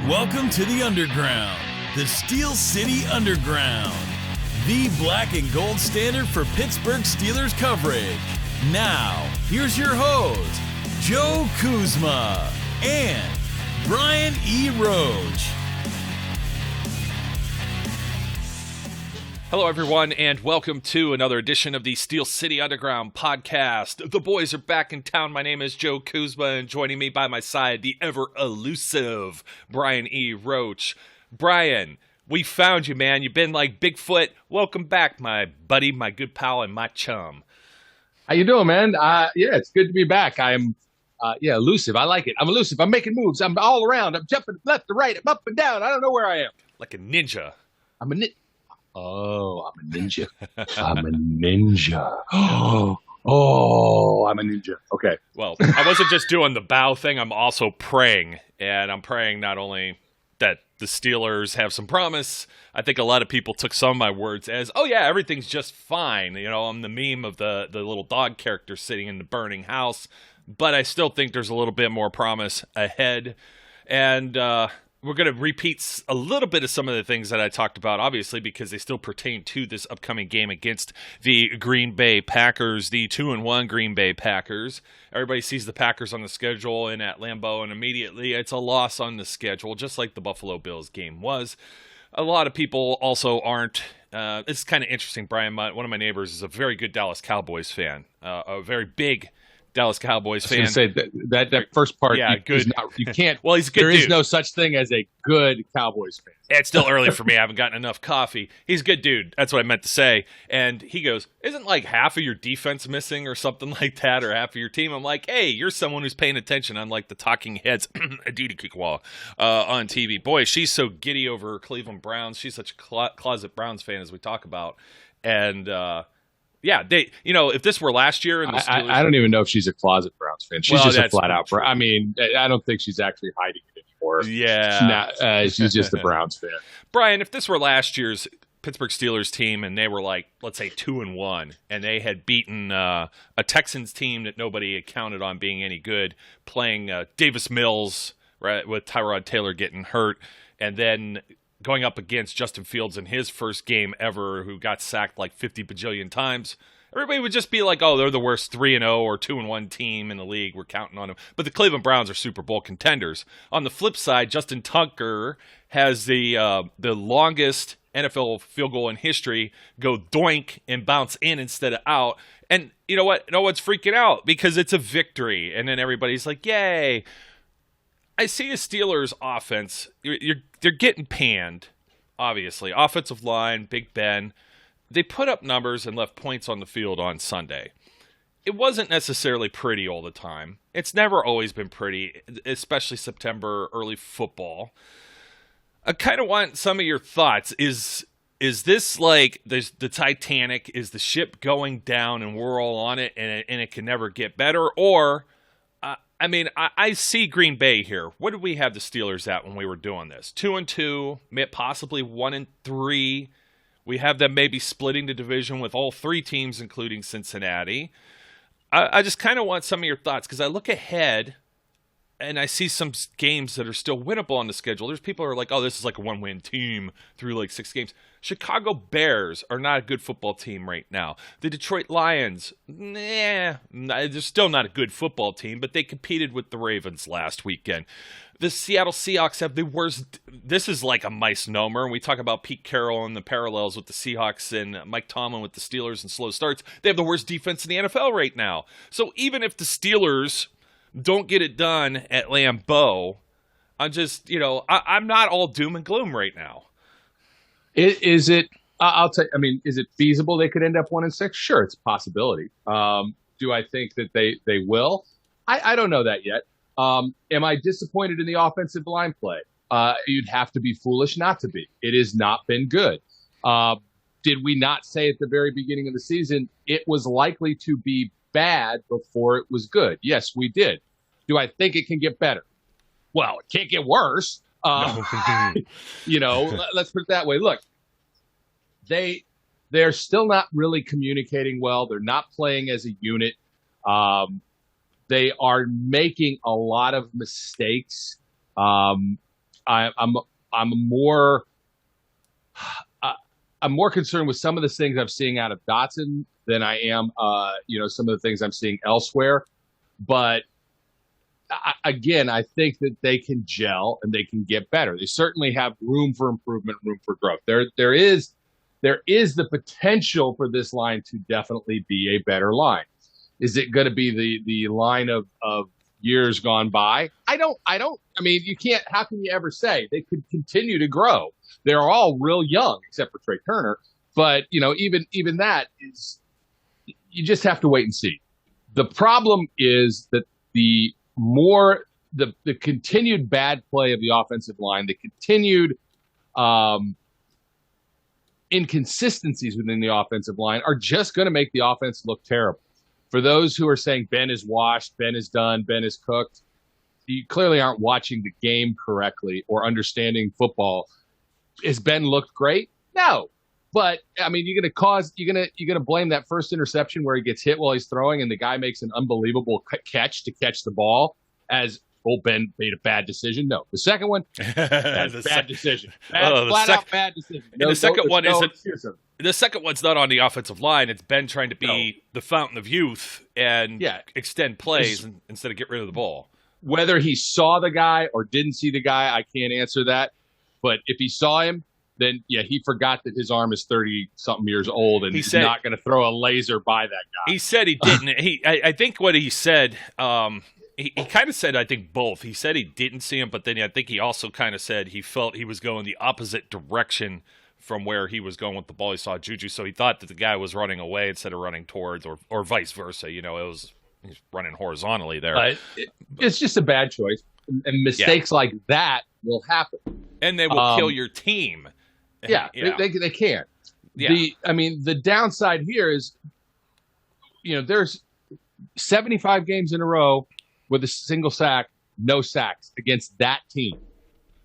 Welcome to the Underground, the Steel City Underground, the black and gold standard for Pittsburgh Steelers coverage. Now, here's your host, Joe Kuzma and Brian E. Roach. Hello, everyone, and welcome to another edition of the Steel City Underground podcast. The boys are back in town. My name is Joe Kuzma, and joining me by my side, the ever-elusive Brian E. Roach. Brian, we found you, man. You've been like Bigfoot. Welcome back, my buddy, my good pal, and my chum. How you doing, man? Yeah, it's good to be back. I'm, elusive. I like it. I'm elusive. I'm making moves. I'm all around. I'm jumping left to right. I'm up and down. I don't know where I am. Like a ninja. I'm a Oh, I'm a ninja. I'm a ninja. Oh, I'm a ninja. Okay. Well, I wasn't just doing the bow thing. I'm also praying. And I'm praying not only that the Steelers have some promise. I think a lot of people took some of my words as, oh, yeah, everything's just fine. You know, I'm the meme of the little dog character sitting in the burning house. But I still think there's a little bit more promise ahead. And we're going to repeat a little bit of some of the things that I talked about, obviously, because they still pertain to this upcoming game against the Green Bay Packers, the 2-1 Green Bay Packers. Everybody sees the Packers on the schedule and at Lambeau, and immediately it's a loss on the schedule, just like the Buffalo Bills game was. A lot of people also aren't. It's kind of interesting, Brian. One of my neighbors is a very good Dallas Cowboys fan, a very big Dallas Cowboys fan. I was going to say that first part, yeah, good. You can't. Well, he's a good There dude. is no such thing as a good Cowboys fan. It's still early for me. I haven't gotten enough coffee. He's a good dude. That's what I meant to say. And he goes, isn't like half of your defense missing or something like that, or half of your team? I'm like, hey, you're someone who's paying attention, unlike the talking heads, Aditi Kikwa, on TV. Boy, she's so giddy over Cleveland Browns. She's such a closet Browns fan, as we talk about. And, yeah, if this were last year, and the Steelers, I don't even know if she's a closet Browns fan. She's just a flat out. I mean, I don't think she's actually hiding it anymore. Yeah, she's just a Browns fan. Brian, if this were last year's Pittsburgh Steelers team, and they were like, let's say 2-1, and they had beaten a Texans team that nobody had counted on being any good, playing Davis Mills, right, with Tyrod Taylor getting hurt, and then going up against Justin Fields in his first game ever, who got sacked like 50 bajillion times, everybody would just be like, oh, they're the worst 3-0 or 2-1 team in the league. We're counting on them. But the Cleveland Browns are Super Bowl contenders. On the flip side, Justin Tucker has the longest NFL field goal in history go doink and bounce in instead of out. And you know what? No one's freaking out because it's a victory. And then everybody's like, yay. I see a Steelers offense. They're getting panned, obviously. Offensive line, Big Ben. They put up numbers and left points on the field on Sunday. It wasn't necessarily pretty all the time. It's never always been pretty, especially September, early football. I kind of want some of your thoughts. Is this like the Titanic? Is the ship going down and we're all on it and it can never get better? Or I see Green Bay here. What did we have the Steelers at when we were doing this? 2-2, possibly 1-3. We have them maybe splitting the division with all three teams, including Cincinnati. I just kind of want some of your thoughts because I look ahead and I see some games that are still winnable on the schedule. There's people who are like, oh, this is like a one-win team through like 6 games. Chicago Bears are not a good football team right now. The Detroit Lions, they're still not a good football team, but they competed with the Ravens last weekend. The Seattle Seahawks have the worst. This is like a misnomer. We talk about Pete Carroll and the parallels with the Seahawks and Mike Tomlin with the Steelers and slow starts. They have the worst defense in the NFL right now. So even if the Steelers don't get it done at Lambeau, I'm not all doom and gloom right now. Is it? I'll tell you. I mean, is it feasible they could end up 1-6? Sure, it's a possibility. Do I think that they will? I don't know that yet. Am I disappointed in the offensive line play? You'd have to be foolish not to be. It has not been good. Did we not say at the very beginning of the season it was likely to be bad before it was good? Yes, we did. Do I think it can get better? Well, it can't get worse. Let's put it that way. Look, they're still not really communicating well. They're not playing as a unit. They are making a lot of mistakes. I'm more I'm more concerned with some of the things I'm seeing out of Dotson than I am, some of the things I'm seeing elsewhere. But again, I think that they can gel and they can get better. They certainly have room for improvement, room for growth. There is the potential for this line to definitely be a better line. Is it going to be the line of years gone by? I mean, you can't, how can you ever say? They could continue to grow. They're all real young, except for Trey Turner. But, even that is, you just have to wait and see. The problem is that the continued bad play of the offensive line, the continued inconsistencies within the offensive line are just going to make the offense look terrible. For those who are saying Ben is washed, Ben is done, Ben is cooked, you clearly aren't watching the game correctly or understanding football. Has Ben looked great? No. But I mean, you're gonna blame that first interception where he gets hit while he's throwing and the guy makes an unbelievable catch to catch the ball as Ben made a bad decision. No, the second one, that's a bad decision. Flat out bad decision. No, the second one isn't. Excuse. The second one's not on the offensive line. It's Ben trying to be the fountain of youth and extend plays instead of get rid of the ball. Whether he saw the guy or didn't see the guy, I can't answer that. But if he saw him, then, he forgot that his arm is 30-something years old and he's not going to throw a laser by that guy. He said he didn't. I think what he said, he kind of said, I think, both. He said he didn't see him, but then I think he also kind of said he felt he was going the opposite direction from where he was going with the ball. He saw Juju, so he thought that the guy was running away instead of running towards, or vice versa. He's running horizontally there. It's just a bad choice, and mistakes like that will happen. And they will kill your team. Yeah, they can. Yeah. The downside here is, there's 75 games in a row with a single sack, no sacks against that team.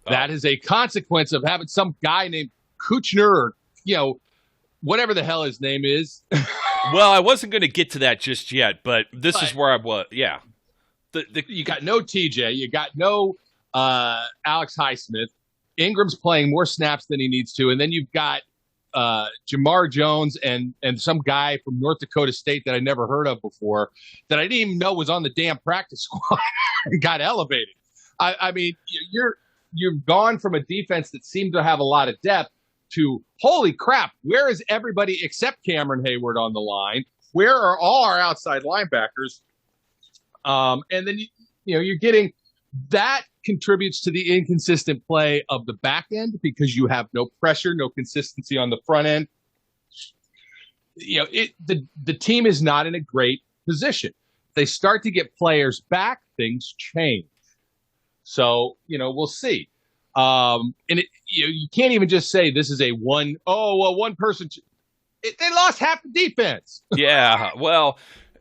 Oh. That is a consequence of having some guy named Kuchner or, whatever the hell his name is. Well, I wasn't going to get to that just yet, but this is where I was. Yeah. You got no TJ. You got no Alex Highsmith. Ingram's playing more snaps than he needs to. And then you've got Jamar Jones and some guy from North Dakota State that I never heard of before that I didn't even know was on the damn practice squad and got elevated. I mean, you've gone from a defense that seemed to have a lot of depth to, holy crap, where is everybody except Cameron Hayward on the line? Where are all our outside linebackers? And then, you're getting that contributes to the inconsistent play of the back end because you have no pressure, no consistency on the front end. The team is not in a great position. They start to get players back, things change. So, we'll see. You can't even just say this is one person. They lost half the defense. Yeah, well,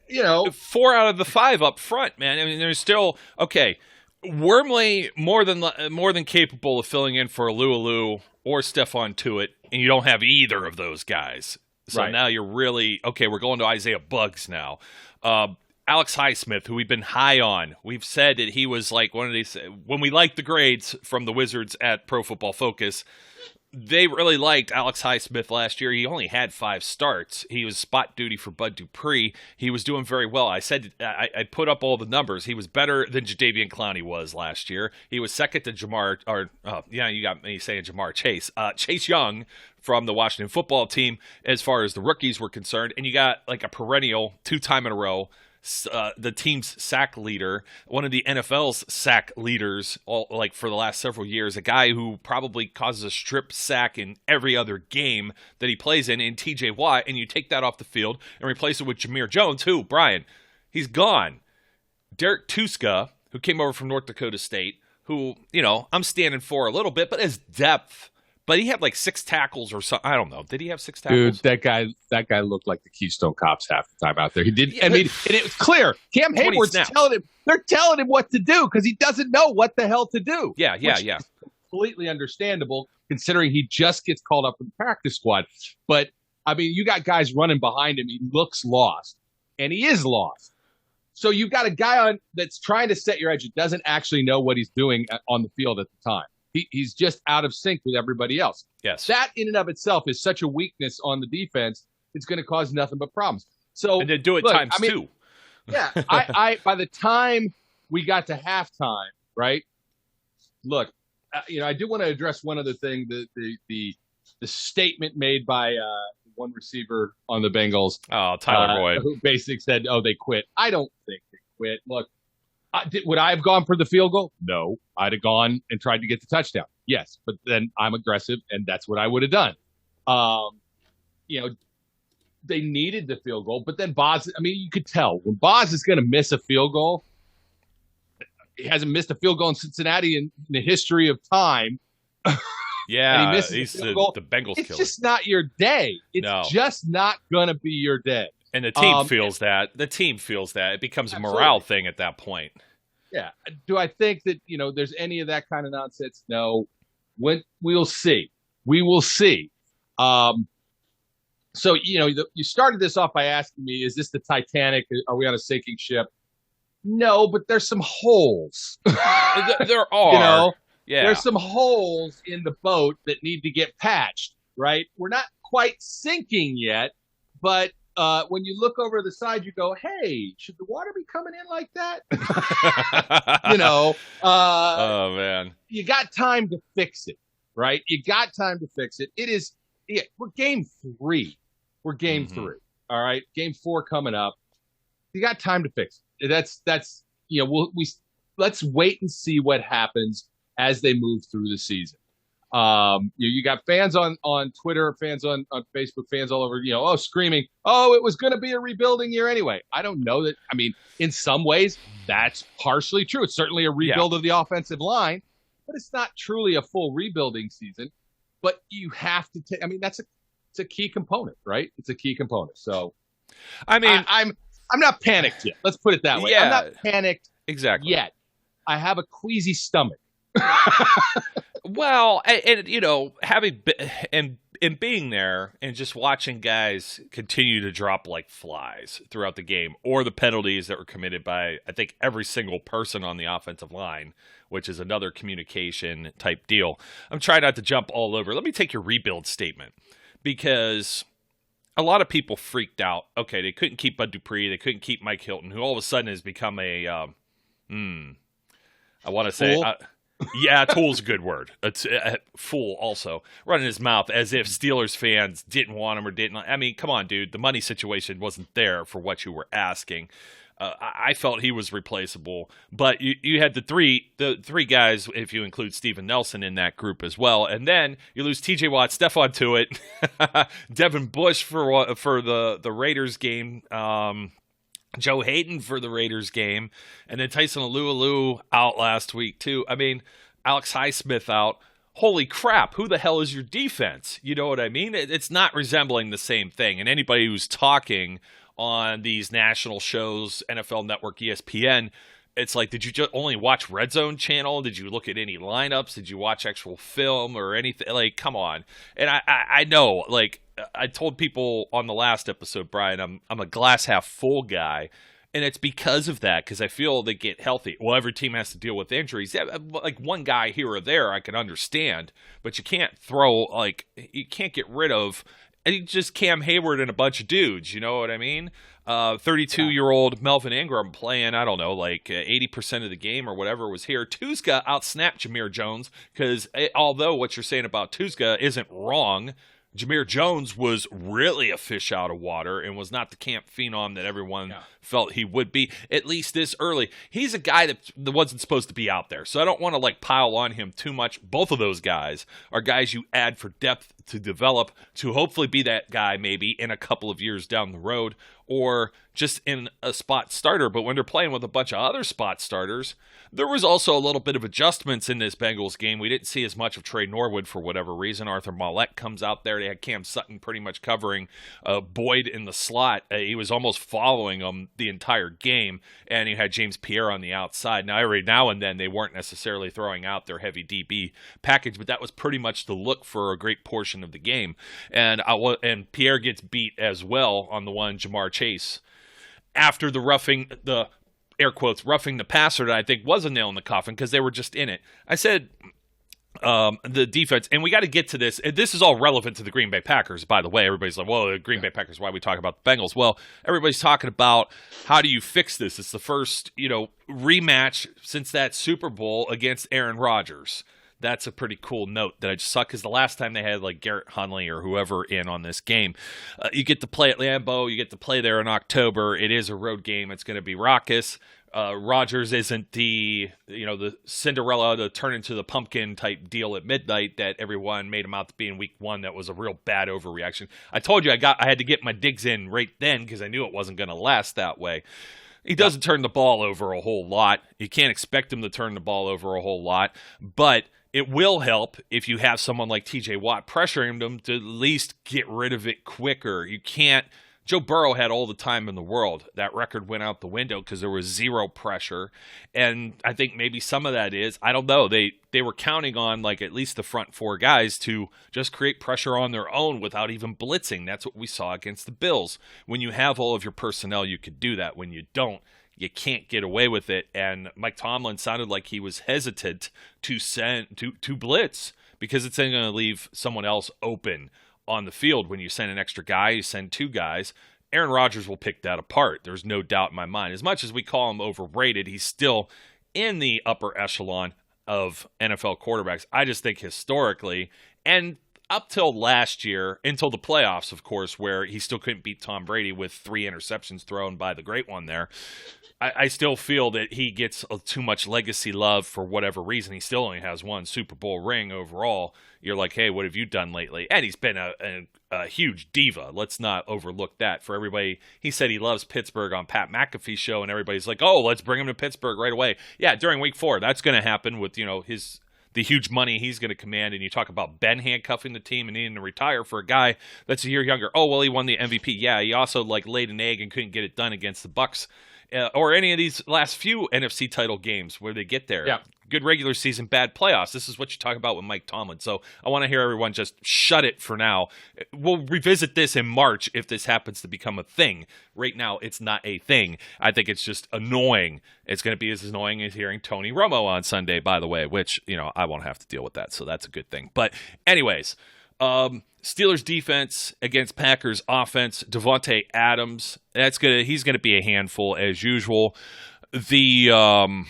4 out of the 5 up front, man. I mean, there's still okay. Wormley more than capable of filling in for Alualu or Stephon Tuitt, and you don't have either of those guys. So now you're really okay. We're going to Isaiah Buggs now. Alex Highsmith, who we've been high on, we've said that he was like one of these. When we liked the grades from the Wizards at Pro Football Focus, they really liked Alex Highsmith last year. He only had 5 starts. He was spot duty for Bud Dupree. He was doing very well. I said I put up all the numbers. He was better than Jadeveon Clowney was last year. He was second to you got me saying Jamar Chase. Chase Young from the Washington football team as far as the rookies were concerned. And you got like a perennial 2-time in a row the team's sack leader, one of the NFL's sack leaders, for the last several years, a guy who probably causes a strip sack in every other game that he plays in TJ Watt, and you take that off the field and replace it with Jameer Jones, who, Brian, he's gone. Derek Tuska, who came over from North Dakota State, who, I'm standing for a little bit, but has depth. But he had like 6 tackles or something. I don't know. Did he have 6 tackles? Dude, that guy looked like the Keystone Cops half the time out there. He did. Yeah, and it was clear. Cam Hayward's telling him. They're telling him what to do because he doesn't know what the hell to do. Yeah. Is completely understandable considering he just gets called up for the practice squad. But I mean, you got guys running behind him. He looks lost, and he is lost. So you've got a guy that's trying to set your edge. He doesn't actually know what he's doing on the field at the time. He's just out of sync with everybody else. Yes. That in and of itself is such a weakness on the defense. It's going to cause nothing but problems. So and then do it times two. Yeah. I by the time we got to halftime, right? Look, I do want to address one other thing. The statement made by one receiver on the Bengals. Oh, Tyler Boyd. Who basically said, "Oh, they quit." I don't think they quit. Look, would I have gone for the field goal? No. I'd have gone and tried to get the touchdown. Yes, but then I'm aggressive, and that's what I would have done. They needed the field goal, but then Boz, you could tell when Boz is going to miss a field goal. He hasn't missed a field goal in Cincinnati in the history of time. Yeah, and he misses the Bengals It's killer. just not your day. It's just not going to be your day. And the team feels that. The team feels that. It becomes a morale thing at that point. Yeah. Do I think that, there's any of that kind of nonsense? No. We'll see. We will see. So, you started this off by asking me, is this the Titanic? Are we on a sinking ship? No, but there's some holes. There are. Yeah. There's some holes in the boat that need to get patched, right? We're not quite sinking yet, but when you look over the side, you go, hey, should the water be coming in like that? Oh, man. You got time to fix it, right? You got time to fix it. We're game 3. We're game 3. All right. Game 4 coming up. You got time to fix it. Let's wait and see what happens as they move through the season. You got fans on Twitter, fans on Facebook, fans all over, screaming, it was going to be a rebuilding year anyway. I don't know that. In some ways, that's partially true. It's certainly a rebuild of the offensive line, but it's not truly a full rebuilding season. But you have to take, it's a key component, right? It's a key component. So, I'm not panicked yet. Let's put it that way. Yeah, I'm not panicked yet. I have a queasy stomach. Well, and being there and just watching guys continue to drop like flies throughout the game, or the penalties that were committed by, I think, every single person on the offensive line, which is another communication type deal. I'm trying not to jump all over. Let me take your rebuild statement, because a lot of people freaked out. Okay, they couldn't keep Bud Dupree. They couldn't keep Mike Hilton, who all of a sudden has become a, I want to say, tool's a good word. It's fool also, running his mouth as if Steelers fans didn't want him or didn't. Come on, dude. The money situation wasn't there for what you were asking. I felt he was replaceable, but you had the three guys, if you include Steven Nelson in that group as well, and then you lose T.J. Watt, Stephon Tuitt, Devin Bush for the Raiders game, Joe Hayden for the Raiders game, and then Tyson Alualu out last week too. Alex Highsmith out. Holy crap, who the hell is your defense? You know what I mean? It's not resembling the same thing, and anybody who's talking on these national shows, NFL Network, ESPN, it's like, did you just only watch Red Zone channel? Did you look at any lineups? Did you watch actual film or anything? Like, come on. And I know, like, I told people on the last episode, Brian, I'm a glass half full guy, and it's because of that, because I feel they get healthy. Well, every team has to deal with injuries. Yeah, like one guy here or there, I can understand, but you can't you can't get rid of just Cam Hayward and a bunch of dudes, you know what I mean? 32-year-old Melvin Ingram playing, 80% of the game or whatever was here. Tuzga outsnapped Jameer Jones, because although what you're saying about Tuzga isn't wrong, Jameer Jones was really a fish out of water and was not the camp phenom that everyone felt he would be, at least this early. He's a guy that wasn't supposed to be out there, so I don't want to pile on him too much. Both of those guys are guys you add for depth to develop to hopefully be that guy maybe in a couple of years down the road, or just in a spot starter. But when they're playing with a bunch of other spot starters, there was also a little bit of adjustments in this Bengals game. We didn't see as much of Trey Norwood for whatever reason. Arthur Mollett comes out there. They had Cam Sutton pretty much covering Boyd in the slot. He was almost following him the entire game, and you had James Pierre on the outside. Now, every now and then, they weren't necessarily throwing out their heavy DB package, but that was pretty much the look for a great portion of the game. And Pierre gets beat as well on the one Jamar Chase after the roughing the air quotes roughing the passer that I think was a nail in the coffin, because they were just in it. I said, the defense, and we got to get to this. And this is all relevant to the Green Bay Packers, by the way. Everybody's like, well, the Green Bay Packers, why are we talking about the Bengals? Well, everybody's talking about how do you fix this? It's the first, rematch since that Super Bowl against Aaron Rodgers. That's a pretty cool note that I just saw, because the last time they had like Garrett Hundley or whoever in on this game, you get to play at Lambeau, you get to play there in October. It is a road game. It's going to be raucous. Rodgers isn't the Cinderella to turn into the pumpkin type deal at midnight that everyone made him out to be in week 1. That was a real bad overreaction. I told you I had to get my digs in right then because I knew it wasn't going to last that way. He doesn't turn the ball over a whole lot. You can't expect him to turn the ball over a whole lot, but it will help if you have someone like TJ Watt pressuring them to at least get rid of it quicker. You can't. Joe Burrow had all the time in the world. That record went out the window because there was zero pressure. And I think maybe some of that is, I don't know, they were counting on like at least the front 4 guys to just create pressure on their own without even blitzing. That's what we saw against the Bills. When you have all of your personnel, you could do that. When you don't, you can't get away with it. And Mike Tomlin sounded like he was hesitant to send to blitz because it's then going to leave someone else open on the field. When you send an extra guy, you send 2 guys. Aaron Rodgers will pick that apart. There's no doubt in my mind. As much as we call him overrated, he's still in the upper echelon of NFL quarterbacks. I just think historically, and up till last year, until the playoffs, of course, where he still couldn't beat Tom Brady with 3 interceptions thrown by the great one there, I still feel that he gets too much legacy love for whatever reason. He still only has 1 Super Bowl ring overall. You're like, hey, what have you done lately? And he's been a huge diva. Let's not overlook that. For everybody, he said he loves Pittsburgh on Pat McAfee's show, and everybody's like, oh, let's bring him to Pittsburgh right away. Yeah, during week 4, that's going to happen with, the huge money he's going to command. And you talk about Ben handcuffing the team and needing to retire for a guy that's a year younger. Oh, well, he won the MVP. Yeah, he also laid an egg and couldn't get it done against the Bucs. Or any of these last few NFC title games where they get there. Yeah. Good regular season, bad playoffs. This is what you talk about with Mike Tomlin. So I want to hear everyone just shut it for now. We'll revisit this in March if this happens to become a thing. Right now, it's not a thing. I think it's just annoying. It's going to be as annoying as hearing Tony Romo on Sunday, by the way, which, I won't have to deal with that. So that's a good thing. But anyways, Steelers defense against Packers offense. Devontae Adams, he's gonna be a handful as usual. The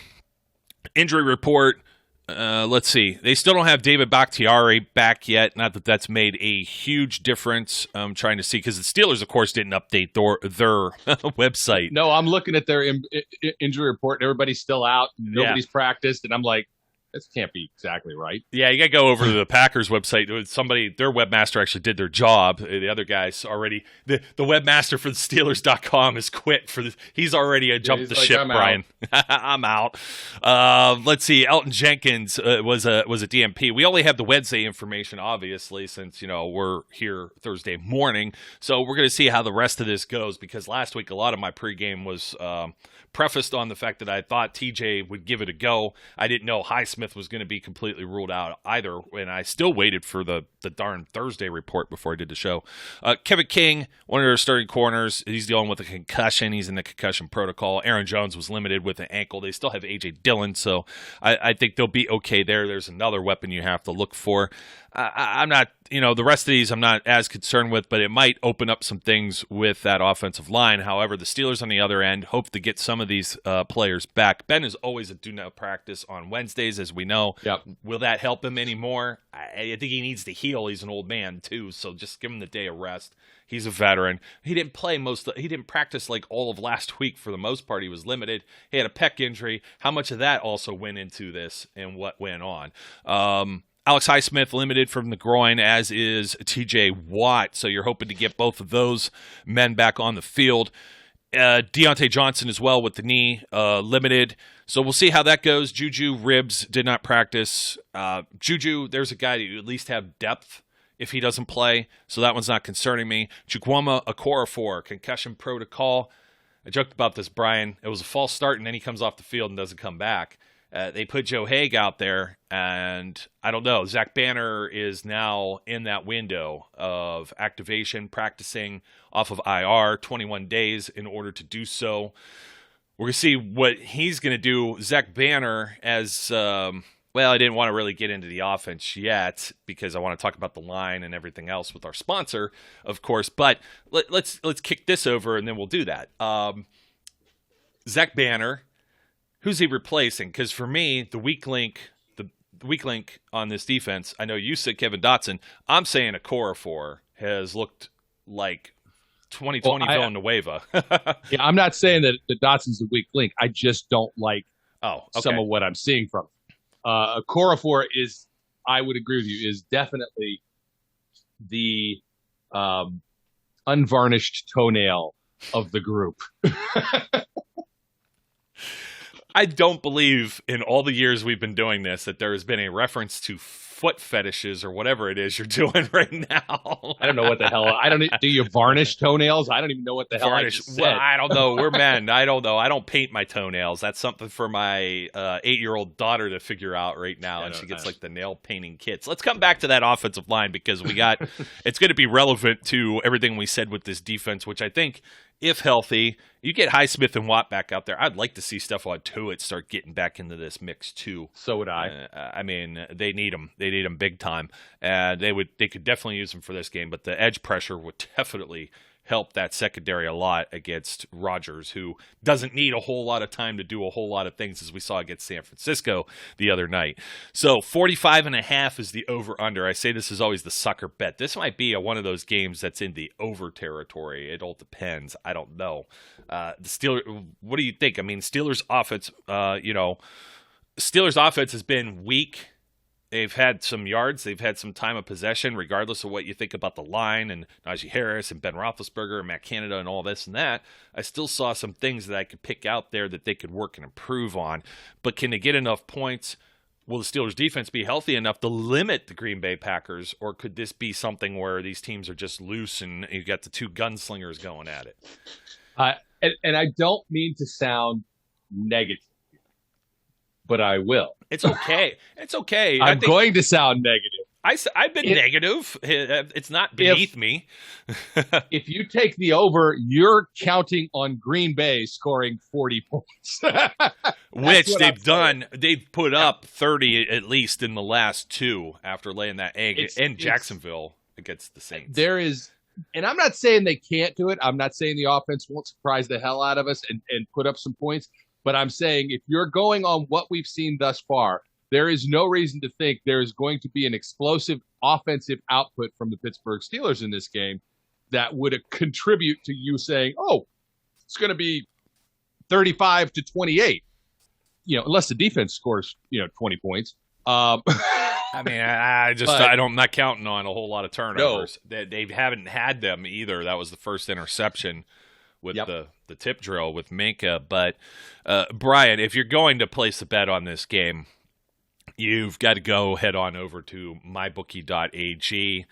injury report. Let's see. They still don't have David Bakhtiari back yet. Not that that's made a huge difference. I'm trying to see because the Steelers, of course, didn't update their website. No, I'm looking at their injury report, and everybody's still out. Nobody's practiced, and I'm like, this can't be exactly right. Yeah, you got to go over to the Packers website. Their webmaster actually did their job. The other guy's already, the webmaster for the Steelers.com has quit for this. He's already jumped the ship, Brian. I'm out. Let's see. Elton Jenkins was a DMP. We only have the Wednesday information, obviously, since, we're here Thursday morning. So we're going to see how the rest of this goes, because last week a lot of my pregame was prefaced on the fact that I thought TJ would give it a go. I didn't know Highsmith was going to be completely ruled out either, and I still waited for the darn Thursday report before I did the show. Kevin King, one of their starting corners, he's dealing with a concussion. He's in the concussion protocol. Aaron Jones was limited with an ankle. They still have A.J. Dillon, so I think they'll be okay there. There's another weapon you have to look for. I'm not, the rest of these I'm not as concerned with, but it might open up some things with that offensive line. However, the Steelers on the other end hope to get some of these players back. Ben is always a do-not practice on Wednesdays, as we know. Yep. Will that help him anymore? I think he needs to heal. He's an old man, too, so just give him the day of rest. He's a veteran. He didn't he didn't practice like all of last week for the most part. He was limited. He had a pec injury. How much of that also went into this and what went on? Alex Highsmith limited from the groin, as is TJ Watt. So you're hoping to get both of those men back on the field. Deontay Johnson as well with the knee, limited. So we'll see how that goes. Juju ribs did not practice. Juju, there's a guy that you at least have depth if he doesn't play. So that one's not concerning me. Chukwuma Okorafor, concussion protocol. I joked about this, Brian. It was a false start, and then he comes off the field and doesn't come back. They put Joe Haig out there, and I don't know. Zach Banner is now in that window of activation, practicing off of IR, 21 days in order to do so. We're going to see what he's going to do. Zach Banner, as Well, I didn't want to really get into the offense yet because I want to talk about the line and everything else with our sponsor, of course. But let's kick this over and then we'll do that. Zach Banner, who's he replacing? Because for me, the weak link on this defense, I know you said Kevin Dotson. I'm saying Okorafor has looked like 2020 Villanueva. Yeah, I'm not saying that Dotson's a weak link. I just don't like some of what I'm seeing from him. Okorafor is, I would agree with you, is definitely the unvarnished toenail of the group. I don't believe in all the years we've been doing this that there has been a reference to foot fetishes or whatever it is you're doing right now. I don't know what the hell. Do you varnish toenails? I don't even know what the hell I just said. Well, I don't know. We're men. I don't know. I don't paint my toenails. That's something for my 8-year-old daughter to figure out right now, and she gets like the nail painting kits. Let's come back to that offensive line because it's going to be relevant to everything we said with this defense, which I think, if healthy, you get Highsmith and Watt back out there. I'd like to see Stephon Tuitt start getting back into this mix too. So would I. I mean, they need him. They need him big time, and they could definitely use him for this game. But the edge pressure would definitely help that secondary a lot against Rodgers, who doesn't need a whole lot of time to do a whole lot of things, as we saw against San Francisco the other night. So 45.5 is the over-under. I say this is always the sucker bet. This might be one of those games that's in the over territory. It all depends. I don't know. The Steelers, what do you think? I mean, Steelers offense, Steelers offense has been weak. They've had some yards. They've had some time of possession, regardless of what you think about the line and Najee Harris and Ben Roethlisberger and Matt Canada and all this and that. I still saw some things that I could pick out there that they could work and improve on. But can they get enough points? Will the Steelers' defense be healthy enough to limit the Green Bay Packers? Or could this be something where these teams are just loose and you got the two gunslingers going at it? And I don't mean to sound negative, but I will. It's okay. It's okay. I'm going to sound negative. I've been negative. It's not beneath me. If you take the over, you're counting on Green Bay scoring 40 points. Which they've done. They've put up 30 at least in the last two after laying that egg in Jacksonville against the Saints. There is, and I'm not saying they can't do it. I'm not saying the offense won't surprise the hell out of us and put up some points. But I'm saying if you're going on what we've seen thus far, there is no reason to think there is going to be an explosive offensive output from the Pittsburgh Steelers in this game that would contribute to you saying, oh, it's going to be 35-28, unless the defense scores, 20 points. I mean, I'm not counting on a whole lot of turnovers. No. They haven't had them either. That was the first interception with the tip drill with Minka. But, Brian, if you're going to place a bet on this game, you've got to go head on over to mybookie.ag.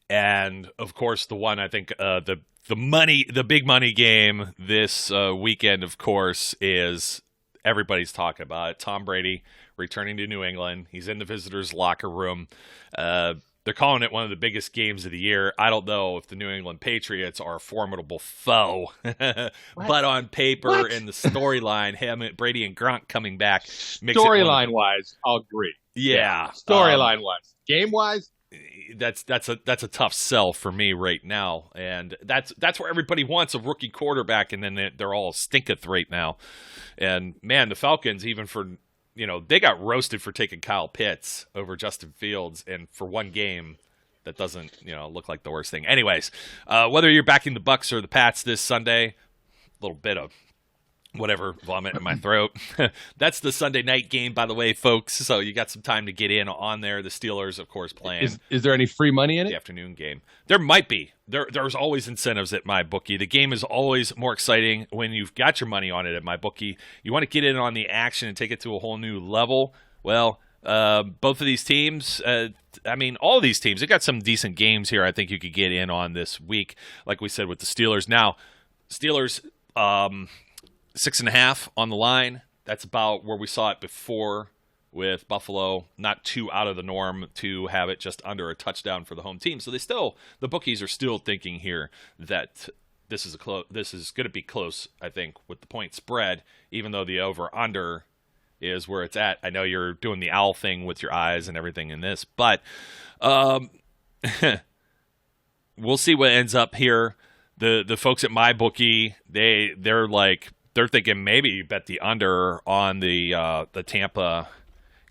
And, of course, the one I think the big money game this weekend, of course, is everybody's talking about it. Tom Brady returning to New England. He's in the visitors' locker room. They're calling it one of the biggest games of the year. I don't know if the New England Patriots are a formidable foe, but on paper and the storyline, Brady and Gronk coming back. Storyline-wise, I'll agree. Yeah. Storyline-wise. Game-wise? That's a tough sell for me right now, and that's where everybody wants a rookie quarterback, and then they're all stinketh right now. And, man, the Falcons, even for – they got roasted for taking Kyle Pitts over Justin Fields, and for one game, that doesn't, look like the worst thing. Anyways, whether you're backing the Bucs or the Pats this Sunday, a little bit of whatever, vomit in my throat. That's the Sunday night game, by the way, folks. So you got some time to get in on there. The Steelers, of course, playing. Is there any free money in it? The afternoon game. There might be. There's always incentives at MyBookie. The game is always more exciting when you've got your money on it at MyBookie. You want to get in on the action and take it to a whole new level. Well, both of these teams, all of these teams, they got some decent games here I think you could get in on this week, like we said with the Steelers. Now, Steelers, 6.5 on the line. That's about where we saw it before with Buffalo. Not too out of the norm to have it just under a touchdown for the home team. So the bookies are still thinking here that this is going to be close, I think, with the point spread, even though the over-under is where it's at. I know you're doing the owl thing with your eyes and everything in this, but we'll see what ends up here. The folks at MyBookie, they're thinking maybe you bet the under on the Tampa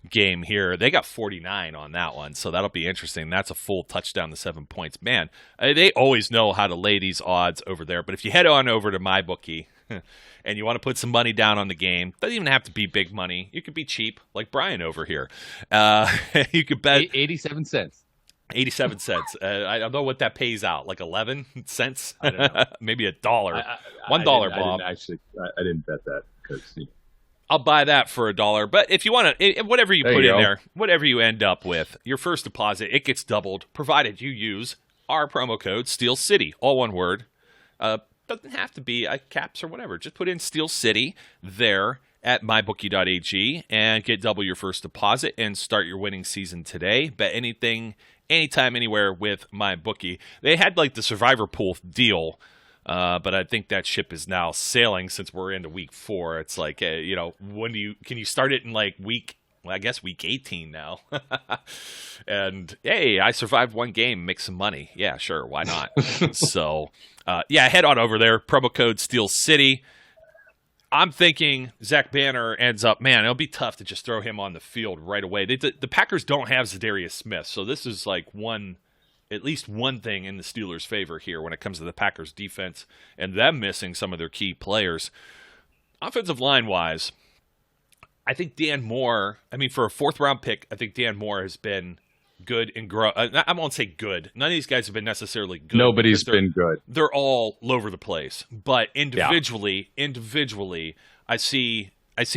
game here. They got 49 on that one, so that'll be interesting. That's a full touchdown to 7 points. Man, they always know how to lay these odds over there. But if you head on over to MyBookie and you want to put some money down on the game, doesn't even have to be big money. You could be cheap, like Brian over here. You could bet 87 cents. 87 cents. I don't know what that pays out, like 11 cents? I don't know. Maybe $1. $1, Bob. I didn't bet that because I'll buy that for $1. But if you want to, whatever you put in there, whatever you end up with, your first deposit, it gets doubled, provided you use our promo code Steel City, all one word. Doesn't have to be caps or whatever. Just put in Steel City there at mybookie.ag and get double your first deposit and start your winning season today. Bet anything, anytime, anywhere with MyBookie. They had like the Survivor Pool deal, but I think that ship is now sailing since we're into week 4. It's like, when can you start it in like week 18 now? And hey, I survived one game, make some money. Yeah, sure, why not? So, head on over there. Promo code Steel City. I'm thinking Zach Banner ends up, man, it'll be tough to just throw him on the field right away. The Packers don't have Zadarius Smith, so this is like at least one thing in the Steelers' favor here when it comes to the Packers' defense and them missing some of their key players. Offensive line-wise, I think Dan Moore, for a 4th-round pick, I think Dan Moore has been good and grow. I won't say good. None of these guys have been necessarily good. Nobody's been good. They're all over the place. But individually, I see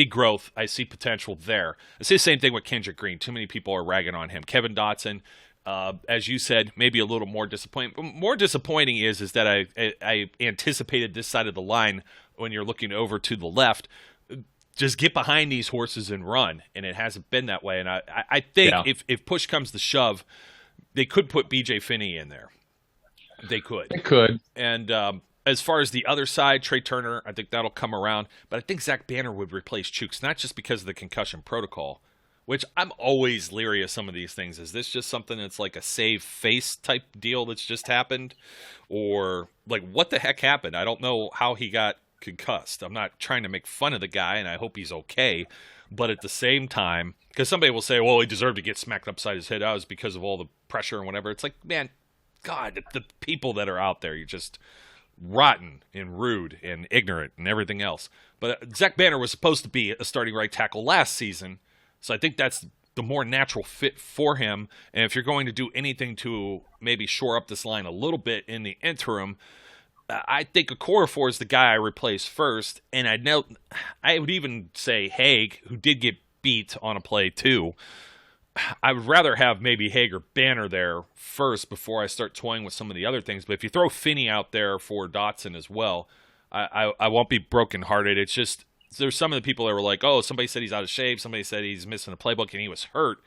growth. I see potential there. I see the same thing with Kendrick Green. Too many people are ragging on him. Kevin Dotson, as you said, maybe a little more disappointing. But more disappointing is that I anticipated this side of the line when you're looking over to the left. Just get behind these horses and run, and it hasn't been that way. And I think if push comes to shove, they could put B.J. Finney in there. They could. And as far as the other side, Trey Turner, I think that'll come around. But I think Zach Banner would replace Chooks, not just because of the concussion protocol, which I'm always leery of some of these things. Is this just something that's like a save face type deal that's just happened? Or like what the heck happened? I don't know how he got concussed. I'm not trying to make fun of the guy, and I hope he's okay. But at the same time, because somebody will say, well, he deserved to get smacked upside his head. That was because of all the pressure and whatever. It's like, man, God, the people that are out there, you're just rotten and rude and ignorant and everything else. But Zach Banner was supposed to be a starting right tackle last season, so I think that's the more natural fit for him. And if you're going to do anything to maybe shore up this line a little bit in the interim, I think Okorafor is the guy I replace first, and I would even say Haig, who did get beat on a play too. I would rather have maybe Haig or Banner there first before I start toying with some of the other things. But if you throw Finney out there for Dotson as well, I won't be brokenhearted. It's just there's some of the people that were like, oh, somebody said he's out of shape, somebody said he's missing a playbook, and he was hurt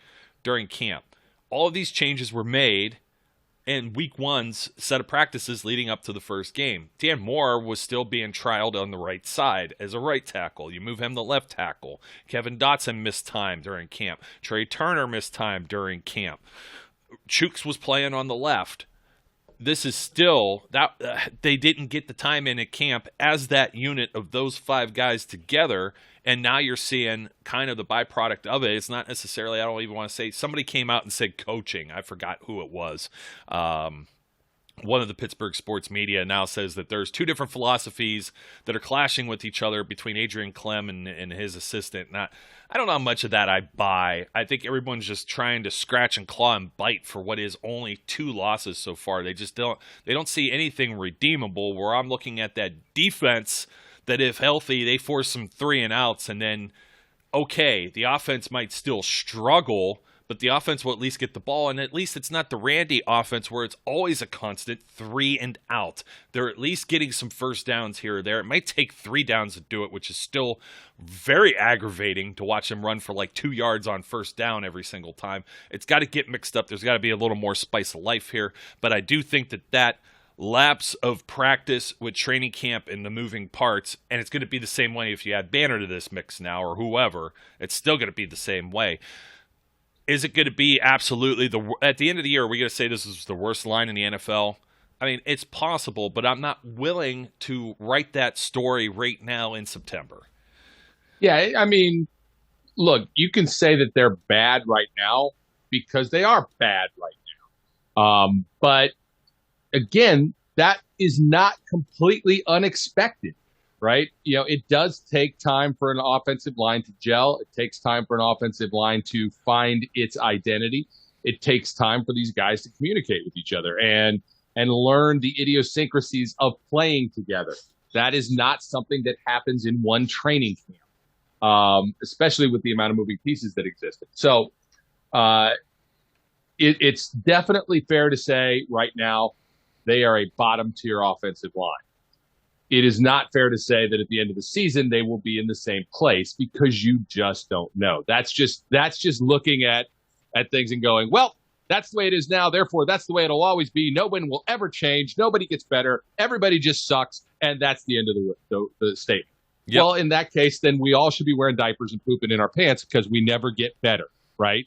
during camp. All of these changes were made in week 1's set of practices leading up to the first game. Dan Moore was still being trialed on the right side as a right tackle. You move him to left tackle. Kevin Dotson missed time during camp. Trey Turner missed time during camp. Chooks was playing on the left. This is still that they didn't get the time in at camp as that unit of those 5 guys together. And now you're seeing kind of the byproduct of it. It's not necessarily, I don't even want to say, somebody came out and said coaching. I forgot who it was. One of the Pittsburgh sports media now says that there's 2 different philosophies that are clashing with each other between Adrian Clem and his assistant. And I don't know how much of that I buy. I think everyone's just trying to scratch and claw and bite for what is only 2 losses so far. They don't see anything redeemable, where I'm looking at that defense that if healthy, they force some 3 and outs, and then, okay, the offense might still struggle, but the offense will at least get the ball, and at least it's not the Randy offense where it's always a constant 3 and out. They're at least getting some first downs here or there. It might take 3 downs to do it, which is still very aggravating to watch them run for like 2 yards on first down every single time. It's got to get mixed up. There's got to be a little more spice of life here, but I do think that lapse of practice with training camp and the moving parts, and it's going to be the same way if you add Banner to this mix now or whoever. It's still going to be the same way. Is it going to be absolutely at the end of the year, are we going to say this is the worst line in the NFL? I mean, it's possible, but I'm not willing to write that story right now in September. Yeah, I mean, look, you can say that they're bad right now because they are bad right now. But again, that is not completely unexpected, right? You know, it does take time for an offensive line to gel. It takes time for an offensive line to find its identity. It takes time for these guys to communicate with each other and learn the idiosyncrasies of playing together. That is not something that happens in one training camp, especially with the amount of moving pieces that existed. So it's definitely fair to say right now they are a bottom-tier offensive line. It is not fair to say that at the end of the season they will be in the same place because you just don't know. That's just looking at things and going, well, that's the way it is now. Therefore, that's the way it'll always be. No one will ever change. Nobody gets better. Everybody just sucks. And that's the end of the statement. Yep. Well, in that case, then we all should be wearing diapers and pooping in our pants because we never get better, right?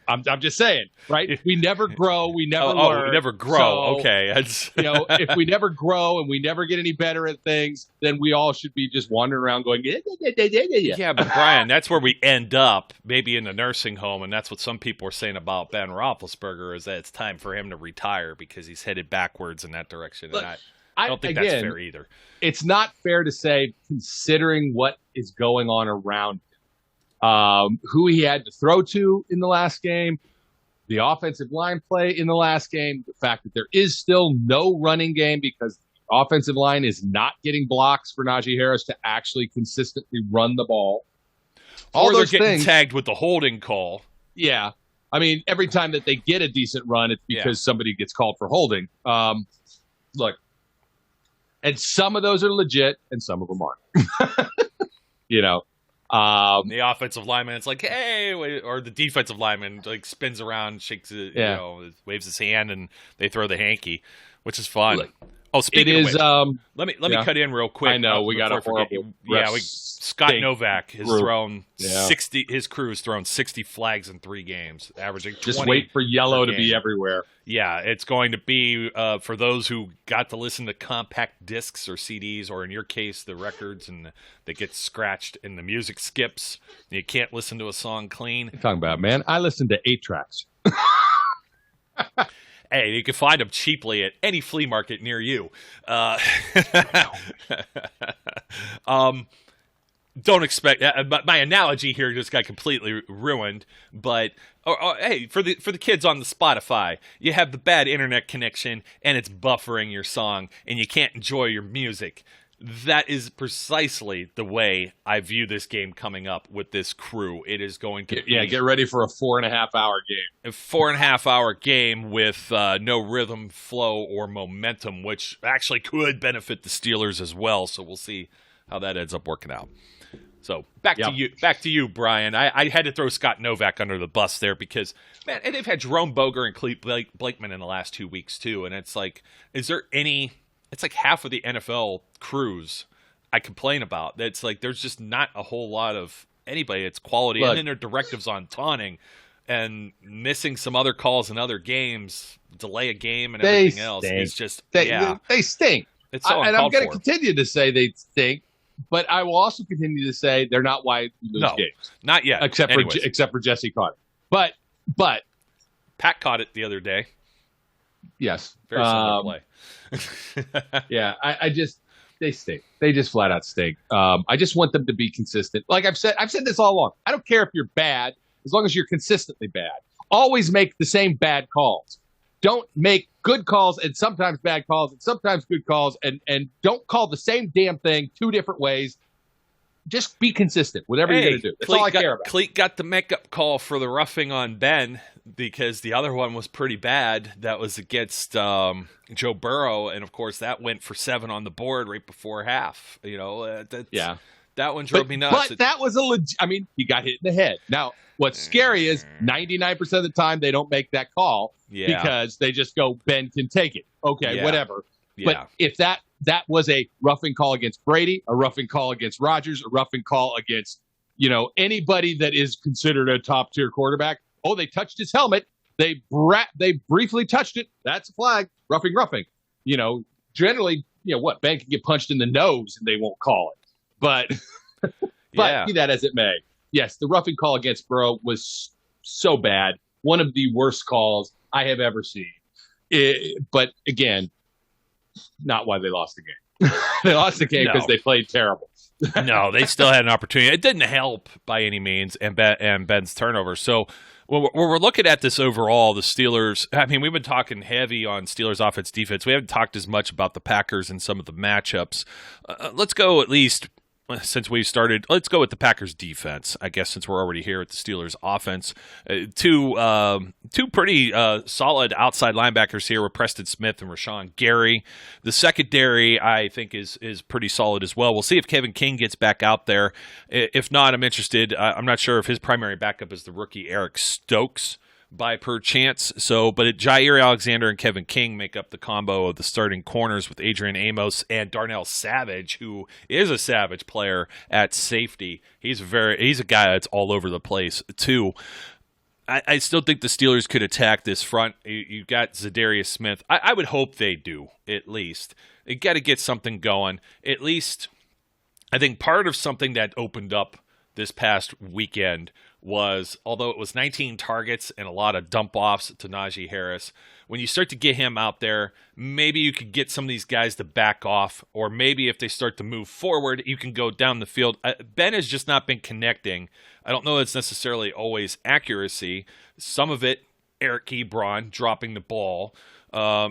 I'm just saying, right? We never grow. We never learn. We never grow. So, okay. If we never grow and we never get any better at things, then we all should be just wandering around going, yeah, but Brian, that's where we end up, maybe in the nursing home, and that's what some people are saying about Ben Roethlisberger, is that it's time for him to retire because he's headed backwards in that direction. Look, and I don't think that's fair either. It's not fair to say, considering what is going on around him. Who he had to throw to in the last game, the offensive line play in the last game, the fact that there is still no running game because the offensive line is not getting blocks for Najee Harris to actually consistently run the ball. Or they're getting tagged with the holding call. Yeah. I mean, every time that they get a decent run, it's because somebody gets called for holding. Look, and some of those are legit and some of them aren't. The offensive lineman, it's like, hey, or the defensive lineman like spins around, shakes it, waves his hand, and they throw the hanky, which is fun. Look, speaking of which, let me cut in real quick. I know we got a horrible. Scott Novak has thrown 60. His crew has thrown 60 flags in 3 games, averaging 20. Just wait for yellow to be everywhere. Yeah, it's going to be for those who got to listen to compact discs or CDs, or in your case, the records, and they get scratched and the music skips. And you can't listen to a song clean. What are you talking about, man? I listen to 8 tracks. Hey, you can find them cheaply at any flea market near you. Don't expect. My analogy here just got completely ruined. But hey, for the kids on the Spotify, you have the bad internet connection and it's buffering your song, and you can't enjoy your music. That is precisely the way I view this game coming up with this crew. It is going to get ready for a 4.5-hour game. A 4.5-hour game with no rhythm, flow, or momentum, which actually could benefit the Steelers as well. So we'll see how that ends up working out. So back to you, Brian. I had to throw Scott Novak under the bus there because, man, and they've had Jerome Boger and Clete Blakeman in the last 2 weeks too. And it's like, is there any? It's like half of the NFL crews I complain about. It's like there's just not a whole lot of anybody. It's quality, and then their directives on taunting and missing some other calls in other games, delay a game, and everything else. It's just they stink. It's so and I'm going to continue to say they stink. But I will also continue to say they're not why we lose games. Not yet. Except for Jesse caught it. But Pat caught it the other day. Yes. Very similar play. Yeah, they stink. They just flat out stink. I just want them to be consistent. Like I've said this all along. I don't care if you're bad, as long as you're consistently bad. Always make the same bad calls. Don't make good calls and sometimes bad calls and sometimes good calls, and don't call the same damn thing 2 different ways. Just be consistent, whatever you're going to do. That's all I care about. Clete got the makeup call for the roughing on Ben because the other one was pretty bad. That was against Joe Burrow, and of course that went for 7 on the board right before half. That one drove me nuts. But that was he got hit in the head. Now, what's scary is 99% of the time they don't make that call because they just go, Ben can take it. Okay, whatever. Yeah. But if that was a roughing call against Brady, a roughing call against Rodgers, a roughing call against, anybody that is considered a top tier quarterback. Oh, they touched his helmet. They briefly touched it. That's a flag. Roughing. Generally, Ben can get punched in the nose and they won't call it. But be that as it may, yes, the roughing call against Burrow was so bad. One of the worst calls I have ever seen. But again, not why they lost the game. They lost the game because they played terrible. No, they still had an opportunity. It didn't help by any means, and Ben's turnover. So when we're looking at this overall, the Steelers, I mean, we've been talking heavy on Steelers offense, defense. We haven't talked as much about the Packers and some of the matchups. Let's go at least, since we started, let's go with the Packers defense, I guess, since we're already here at the Steelers offense. Two pretty solid outside linebackers here with Preston Smith and Rashawn Gary. The secondary, I think, is pretty solid as well. We'll see if Kevin King gets back out there. If not, I'm interested. I'm not sure if his primary backup is the rookie Eric Stokes by perchance. But Jair Alexander and Kevin King make up the combo of the starting corners with Adrian Amos and Darnell Savage, who is a savage player at safety. He's a guy that's all over the place too. I still think the Steelers could attack this front. You got Zadarius Smith. I would hope they do, at least. They got to get something going. At least, I think part of something that opened up this past weekend was, although it was 19 targets and a lot of dump-offs to Najee Harris, when you start to get him out there, maybe you could get some of these guys to back off, or maybe if they start to move forward, you can go down the field. Ben has just not been connecting. I don't know it's necessarily always accuracy. Some of it, Eric Ebron dropping the ball.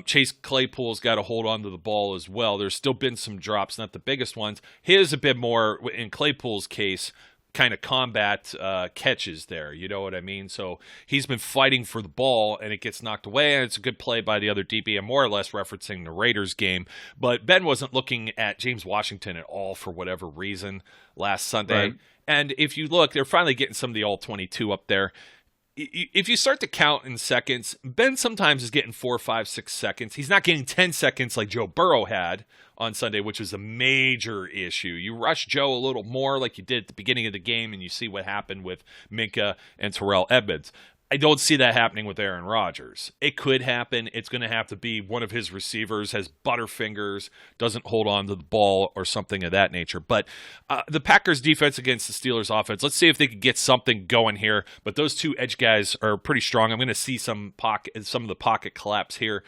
Chase Claypool's got to hold on to the ball as well. There's still been some drops, not the biggest ones. His a bit more, in Claypool's case, kind of combat catches there, you know what I mean? So he's been fighting for the ball and it gets knocked away, and it's a good play by the other DB. I'm more or less referencing the Raiders game, but Ben wasn't looking at James Washington at all for whatever reason last Sunday. Right. And if you look, they're finally getting some of the all-22 up there. If you start to count in seconds, Ben sometimes is getting 4, 5, 6 seconds. He's not getting 10 seconds like Joe Burrow had on Sunday, which was a major issue. You rush Joe a little more like you did at the beginning of the game, and you see what happened with Minka and Terrell Edmunds. I don't see that happening with Aaron Rodgers. It could happen. It's going to have to be one of his receivers has butterfingers, doesn't hold on to the ball, or something of that nature. But the Packers' defense against the Steelers' offense, let's see if they can get something going here. But those two edge guys are pretty strong. I'm going to see some of the pocket collapse here.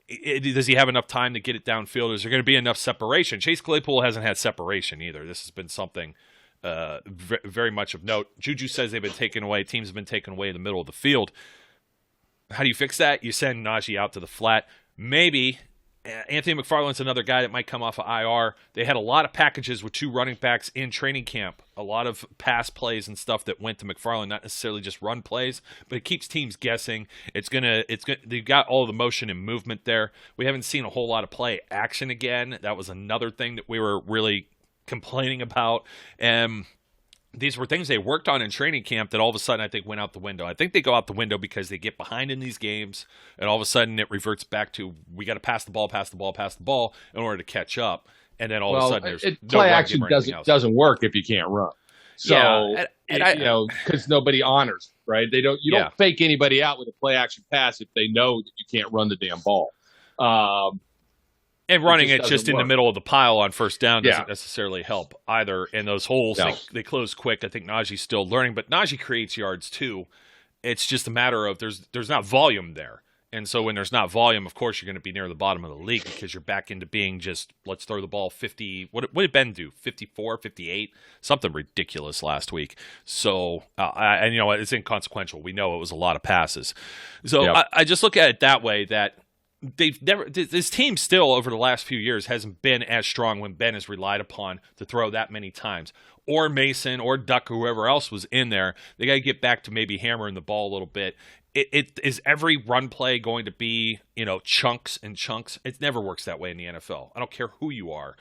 Does he have enough time to get it downfield? Is there going to be enough separation? Chase Claypool hasn't had separation either. This has been something very much of note. Juju says they've been taken away. Teams have been taken away in the middle of the field. How do you fix that? You send Najee out to the flat. Maybe Anthony McFarland's another guy that might come off of IR. They had a lot of packages with two running backs in training camp. A lot of pass plays and stuff that went to McFarland, not necessarily just run plays, but it keeps teams guessing. They've got all the motion and movement there. We haven't seen a whole lot of play action again. That was another thing that we were really complaining about. And these were things they worked on in training camp that all of a sudden I think went out the window. I think they go out the window because they get behind in these games, and all of a sudden it reverts back to we got to pass the ball in order to catch up. And then all of a sudden there's play action doesn't work if you can't run. So because nobody honors, right? You don't fake anybody out with a play action pass if they know that you can't run the damn ball. And running it just in the middle of the pile on first down doesn't necessarily help either. And those holes, they close quick. I think Najee's still learning, but Najee creates yards too. It's just a matter of there's not volume there. And so when there's not volume, of course, you're going to be near the bottom of the league because you're back into being just, let's throw the ball 50. What did Ben do? 54, 58? Something ridiculous last week. So, and you know what? It's inconsequential. We know it was a lot of passes. So I just look at it that way, that this team still over the last few years hasn't been as strong when Ben is relied upon to throw that many times, or Mason or Duck or whoever else was in there. They got to get back to maybe hammering the ball a little bit. it is every run play going to be, chunks and chunks? It never works that way in the NFL. I don't care who you are.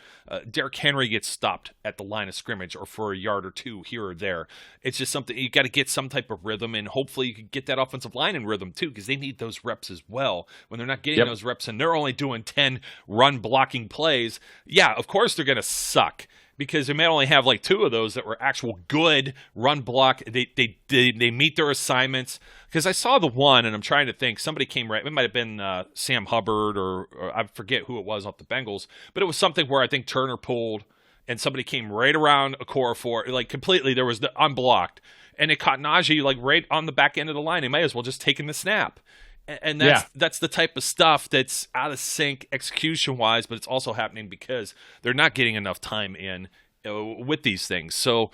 Derrick Henry gets stopped at the line of scrimmage or for a yard or two here or there. It's just something you got to get some type of rhythm, and hopefully you can get that offensive line in rhythm too, because they need those reps as well. When they're not getting those reps and they're only doing 10 run blocking plays, yeah, of course they're going to suck, because they may only have like 2 of those that were actual good run block. They meet their assignments. Because I saw the one, and I'm trying to think, somebody came right, it might have been Sam Hubbard or I forget who it was off the Bengals, but it was something where I think Turner pulled, and somebody came right around a core for, like completely, there was the unblocked, and it caught Najee like right on the back end of the line. They may as well just taken the snap. And that's the type of stuff that's out of sync execution-wise, but it's also happening because they're not getting enough time in with these things. So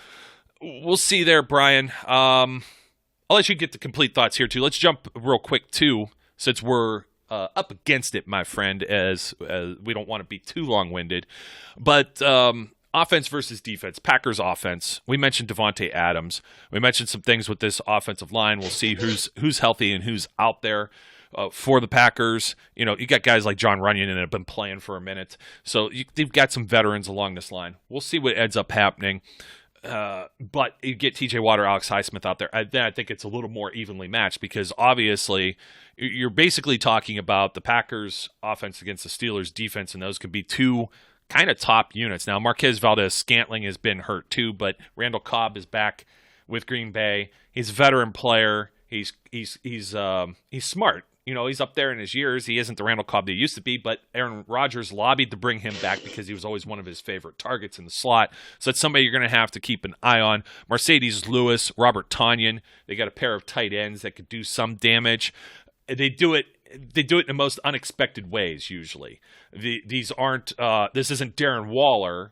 we'll see there, Brian. I'll let you get the complete thoughts here, too. Let's jump real quick, too, since we're up against it, my friend, as we don't want to be too long-winded. But offense versus defense, Packers offense. We mentioned Devontae Adams. We mentioned some things with this offensive line. We'll see who's healthy and who's out there for the Packers. You got guys like John Runyon that have been playing for a minute. So they've got some veterans along this line. We'll see what ends up happening. But you get TJ Watt or Alex Highsmith out there, then I think it's a little more evenly matched, because obviously you're basically talking about the Packers offense against the Steelers defense, and those could be 2 kind of top units. Now, Marquez Valdez-Scantling has been hurt too, but Randall Cobb is back with Green Bay. He's a veteran player. He's smart. He's up there in his years. He isn't the Randall Cobb that he used to be, but Aaron Rodgers lobbied to bring him back because he was always one of his favorite targets in the slot. So that's somebody you're going to have to keep an eye on. Mercedes Lewis, Robert Tonyan. They got a pair of tight ends that could do some damage. They do it in the most unexpected ways usually. These aren't this isn't Darren Waller,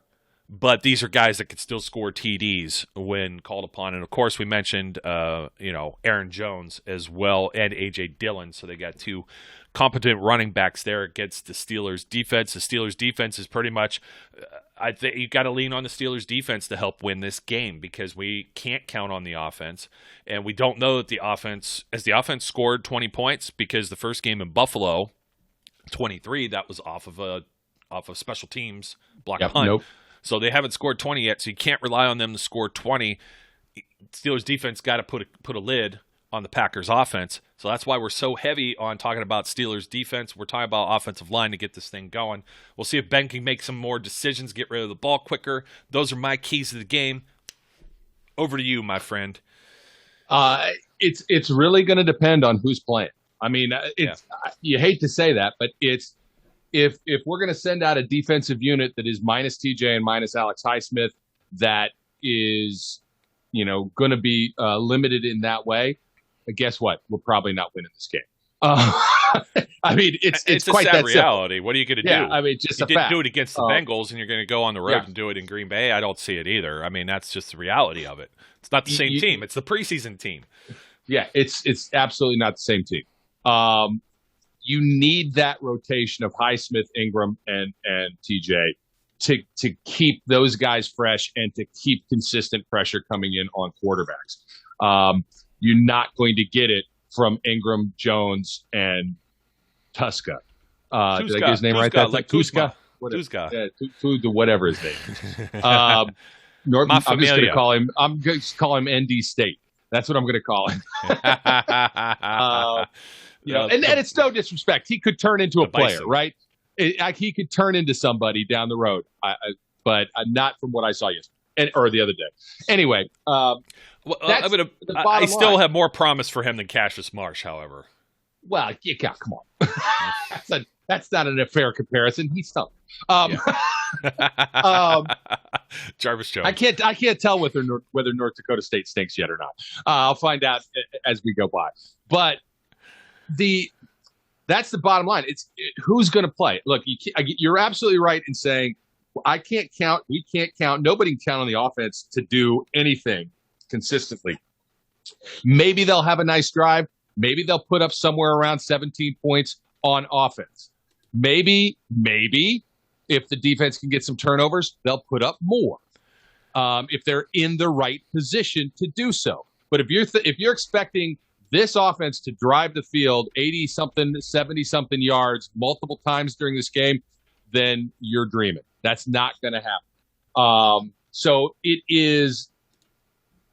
but these are guys that could still score TDs when called upon. And of course, we mentioned Aaron Jones as well, and AJ Dillon. So they got 2 competent running backs there against the Steelers defense. The Steelers defense is pretty much, I think you got to lean on the Steelers defense to help win this game, because we can't count on the offense, and we don't know that the offense scored 20 points, because the first game in Buffalo, 23, that was off of special teams block punt. Nope. So they haven't scored 20 yet, so you can't rely on them to score 20. Steelers defense got to put a lid on the Packers offense. So that's why we're so heavy on talking about Steelers defense. We're talking about offensive line to get this thing going. We'll see if Ben can make some more decisions, get rid of the ball quicker. Those are my keys to the game. Over to you, my friend. It's really going to depend on who's playing. I mean, you hate to say that, but it's if we're going to send out a defensive unit that is minus TJ and minus Alex Highsmith, that is, going to be limited in that way. Guess what? We're probably not winning this game. I mean, it's a quite sad that reality. simple. What are you going to do? Yeah, I mean, just you a didn't fact. do it against the Bengals, and you're going to go on the road and do it in Green Bay. I don't see it either. I mean, that's just the reality of it. It's not the same team. It's the preseason team. Yeah, it's absolutely not the same team. You need that rotation of Highsmith, Ingram, and TJ to keep those guys fresh and to keep consistent pressure coming in on quarterbacks. You're not going to get it from Ingram, Jones, and Tuska. Did I get his name right? Like Tuska. Tuska. Yeah, whatever his name is. I'm just going to call him. I'm going to call him ND State. That's what I'm going to call him. And it's no disrespect. He could turn into a player, right? He could turn into somebody down the road, but not from what I saw yesterday or the other day. Anyway, I still have more promise for him than Cassius Marsh, however. Well, come on. That's not a fair comparison. He stunk. Jarvis Jones. I can't tell whether North Dakota State stinks yet or not. I'll find out as we go by. But that's the bottom line. It's who's going to play. Look, you're absolutely right in saying we can't count. Nobody can count on the offense to do anything consistently. Maybe they'll have a nice drive. Maybe they'll put up somewhere around 17 points on offense. Maybe if the defense can get some turnovers, they'll put up more if they're in the right position to do so. But if you're expecting this offense to drive the field 80-something, 70-something yards multiple times during this game, then you're dreaming. That's not going to happen. So it is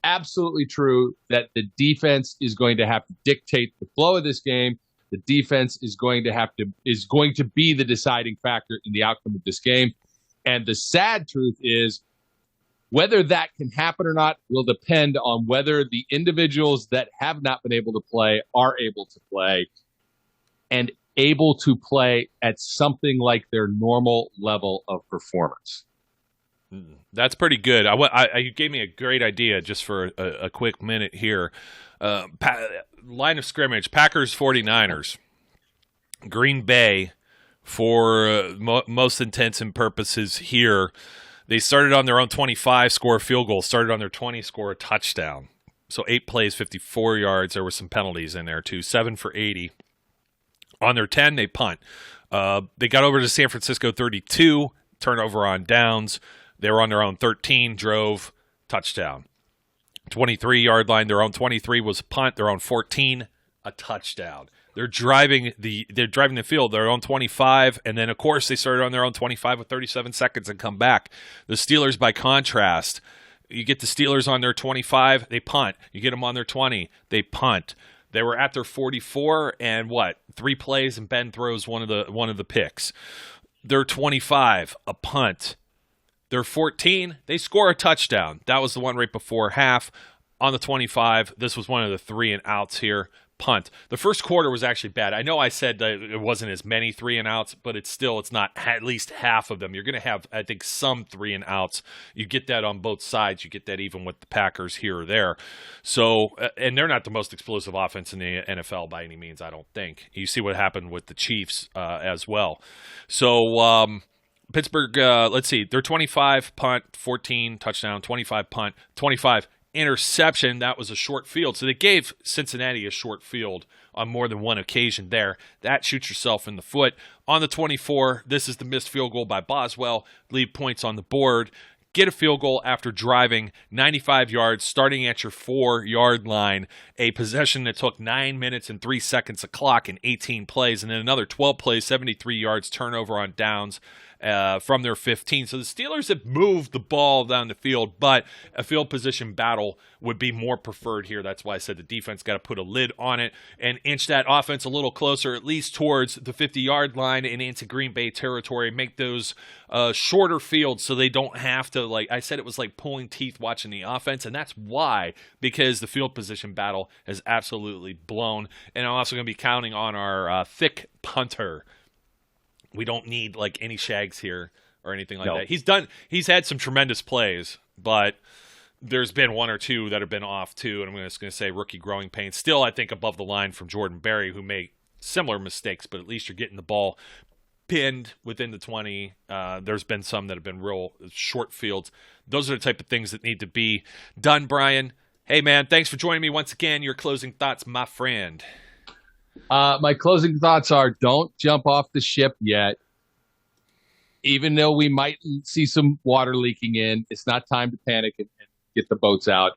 absolutely true that the defense is going to have to dictate the flow of this game. The defense is going to be the deciding factor in the outcome of this game. And the sad truth is, whether that can happen or not will depend on whether the individuals that have not been able to play are able to play, and able to play at something like their normal level of performance. That's pretty good. You gave me a great idea just for a quick minute here. Line of scrimmage, Packers 49ers. Green Bay, for most intents and purposes here, they started on their own 25, score a field goal, started on their 20, score a touchdown. So 8 plays, 54 yards. There were some penalties in there too, 7 for 80. On their 10, they punt. They got over to San Francisco 32, turnover on downs. They were on their own 13, drove, touchdown. 23-yard line, their own 23 was a punt, their own 14, a touchdown. They're driving the field, their own 25, and then, of course, they started on their own 25 with 37 seconds and come back. The Steelers, by contrast, you get the Steelers on their 25, they punt. You get them on their 20, they punt. They were at their 44, and 3 plays, and Ben throws one of the picks. Their 25, a punt. They're 14. They score a touchdown. That was the one right before half. On the 25, this was one of the 3 and outs here. Punt. The first quarter was actually bad. I know I said that it wasn't as many 3 and outs, but it's not at least half of them. You're going to have, I think, some 3 and outs. You get that on both sides. You get that even with the Packers here or there. So, and they're not the most explosive offense in the NFL by any means, I don't think. You see what happened with the Chiefs as well. So, Pittsburgh, let's see, they're 25, punt, 14, touchdown, 25, punt, 25, interception. That was a short field. So they gave Cincinnati a short field on more than one occasion there. That shoots yourself in the foot. On the 24, this is the missed field goal by Boswell. Leave points on the board. Get a field goal after driving 95 yards, starting at your 4-yard line. A possession that took 9 minutes and 3 seconds a clock and 18 plays, and then another 12 plays, 73 yards, turnover on downs from their 15. So the Steelers have moved the ball down the field, but a field position battle would be more preferred here. That's why I said the defense got to put a lid on it and inch that offense a little closer, at least towards the 50-yard line and into Green Bay territory. Make those shorter fields so they don't have to, like I said, it was like pulling teeth watching the offense, and that's why, because the field position battle has absolutely blown. And I'm also going to be counting on our thick punter. We don't need like any shags here or anything like that. He's had some tremendous plays, but there's been 1 or 2 that have been off too. And I'm just going to say rookie growing pains. Still, I think above the line from Jordan Berry, who made similar mistakes, but at least you're getting the ball pinned within the 20. There's been some that have been real short fields. Those are the type of things that need to be done, Brian. Hey, man, thanks for joining me once again. Your closing thoughts, my friend. My closing thoughts are: don't jump off the ship yet. Even though we might see some water leaking in, it's not time to panic and get the boats out.